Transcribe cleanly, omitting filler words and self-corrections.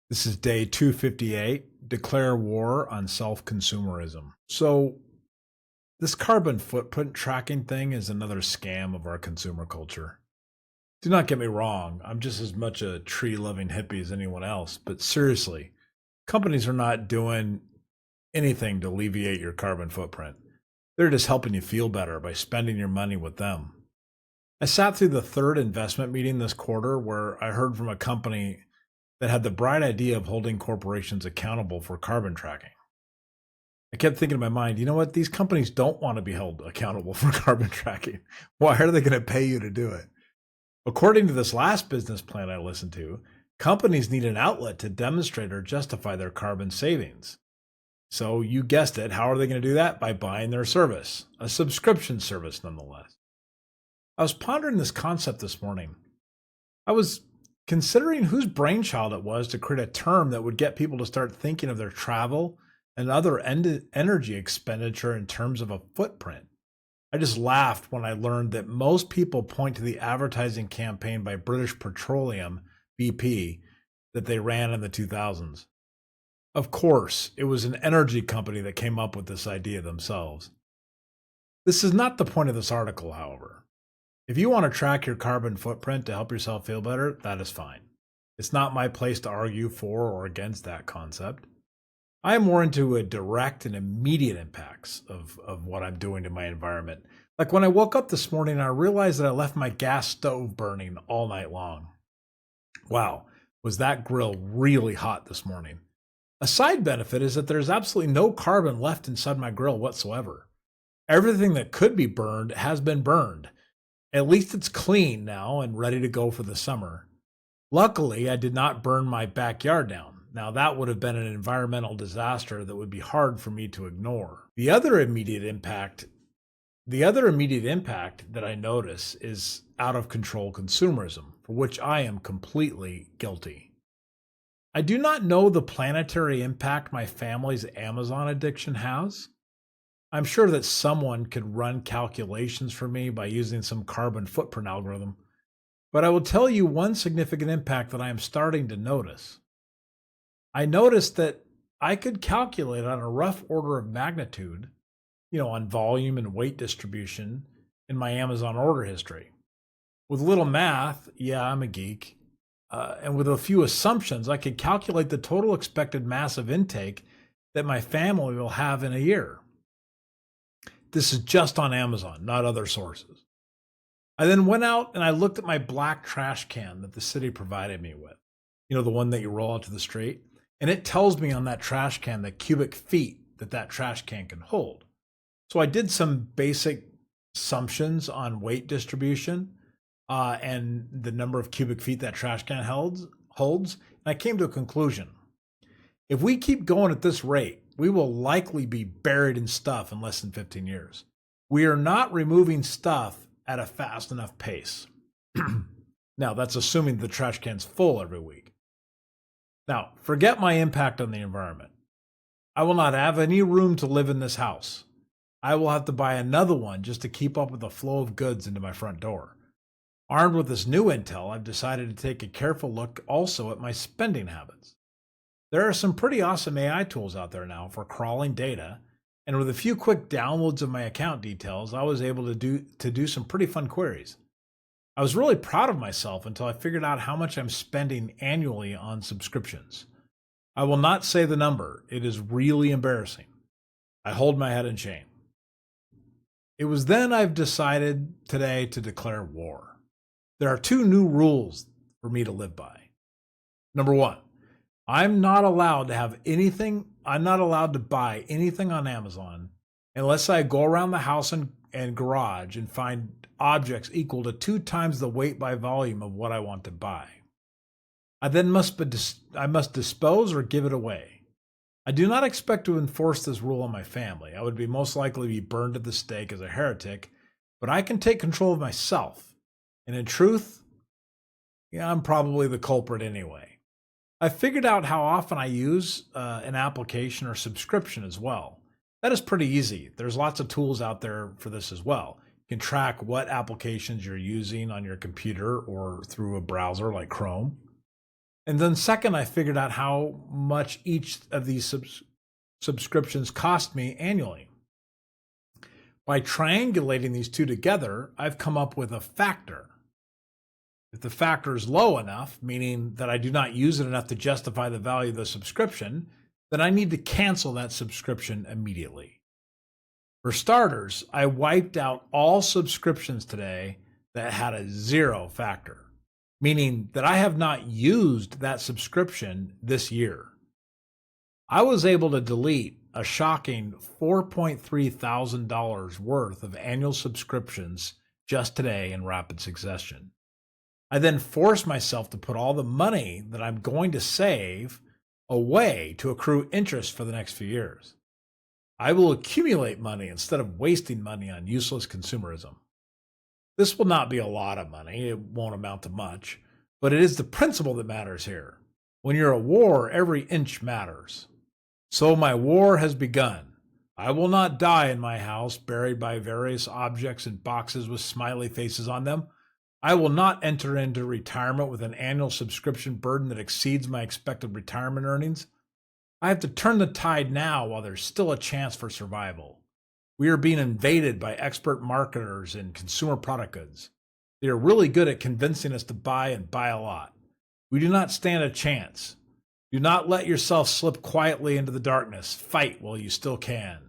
This is day 258, Declare War on Self-Consumerism. So this carbon footprint tracking thing is another scam of our consumer culture. Do not get me wrong, I'm just as much a tree-loving hippie as anyone else, but seriously, companies are not doing anything to alleviate your carbon footprint. They're just helping you feel better by spending your money with them. I sat through the third investment meeting this quarter where I heard from a company that had the bright idea of holding corporations accountable for carbon tracking. I kept thinking in my mind, you know what? These companies don't want to be held accountable for carbon tracking. Why are they going to pay you to do it? According to this last business plan I listened to, companies need an outlet to demonstrate or justify their carbon savings. So you guessed it, how are they going to do that? By buying their service, a subscription service nonetheless. I was pondering this concept this morning. I was considering whose brainchild it was to create a term that would get people to start thinking of their travel and other energy expenditure in terms of a footprint. I just laughed when I learned that most people point to the advertising campaign by British Petroleum, BP, that they ran in the 2000s. Of course, it was an energy company that came up with this idea themselves. This is not the point of this article, however. If you want to track your carbon footprint to help yourself feel better, that is fine. It's not my place to argue for or against that concept. I am more into a direct and immediate impacts of what I'm doing to my environment. Like when I woke up this morning, I realized that I left my gas stove burning all night long. Wow, was that grill really hot this morning? A side benefit is that there's absolutely no carbon left inside my grill whatsoever. Everything that could be burned has been burned. At least it's clean now and ready to go for the summer. Luckily, I did not burn my backyard down. Now that would have been an environmental disaster that would be hard for me to ignore. The other immediate impact that I notice is out of control consumerism, for which I am completely guilty. I do not know the planetary impact my family's Amazon addiction has. I'm sure that someone could run calculations for me by using some carbon footprint algorithm, but I will tell you one significant impact that I am starting to notice. I noticed that I could calculate on a rough order of magnitude, on volume and weight distribution in my Amazon order history. With a little math, yeah, I'm a geek, and with a few assumptions, I could calculate the total expected mass of intake that my family will have in a year. This is just on Amazon, not other sources. I then went out and I looked at my black trash can that the city provided me with. The one that you roll out to the street. And it tells me on that trash can the cubic feet that trash can can hold. So I did some basic assumptions on weight distribution and the number of cubic feet that trash can holds, and I came to a conclusion. If we keep going at this rate, we will likely be buried in stuff in less than 15 years. We are not removing stuff at a fast enough pace. Now, that's assuming the trash can's full every week. Now, forget my impact on the environment. I will not have any room to live in this house. I will have to buy another one just to keep up with the flow of goods into my front door. Armed with this new intel, I've decided to take a careful look also at my spending habits. There are some pretty awesome AI tools out there now for crawling data, and with a few quick downloads of my account details, I was able to do some pretty fun queries. I was really proud of myself until I figured out how much I'm spending annually on subscriptions. I will not say the number. It is really embarrassing. I hold my head in shame. It was then I've decided today to declare war. There are two new rules for me to live by. Number one, I'm not allowed to buy anything on Amazon unless I go around the house and garage and find objects equal to 2 times the weight by volume of what I want to buy. I then must dispose or give it away. I do not expect to enforce this rule on my family. I would be most likely be burned at the stake as a heretic, but I can take control of myself. And in truth, I'm probably the culprit anyway. I figured out how often I use an application or subscription as well. That is pretty easy. There's lots of tools out there for this as well. You can track what applications you're using on your computer or through a browser like Chrome. And then second, I figured out how much each of these subscriptions cost me annually. By triangulating these two together, I've come up with a factor. If the factor is low enough, meaning that I do not use it enough to justify the value of the subscription, then I need to cancel that subscription immediately. For starters, I wiped out all subscriptions today that had a 0 factor, meaning that I have not used that subscription this year. I was able to delete a shocking $4.3 thousand worth of annual subscriptions just today in rapid succession. I then forced myself to put all the money that I'm going to save away to accrue interest for the next few years. I will accumulate money instead of wasting money on useless consumerism. This will not be a lot of money. It won't amount to much, but it is the principle that matters here. When you're at war, every inch matters. So my war has begun. I will not die in my house, buried by various objects and boxes with smiley faces on them. I will not enter into retirement with an annual subscription burden that exceeds my expected retirement earnings. I have to turn the tide now while there's still a chance for survival. We are being invaded by expert marketers in consumer product goods. They are really good at convincing us to buy and buy a lot. We do not stand a chance. Do not let yourself slip quietly into the darkness. Fight while you still can.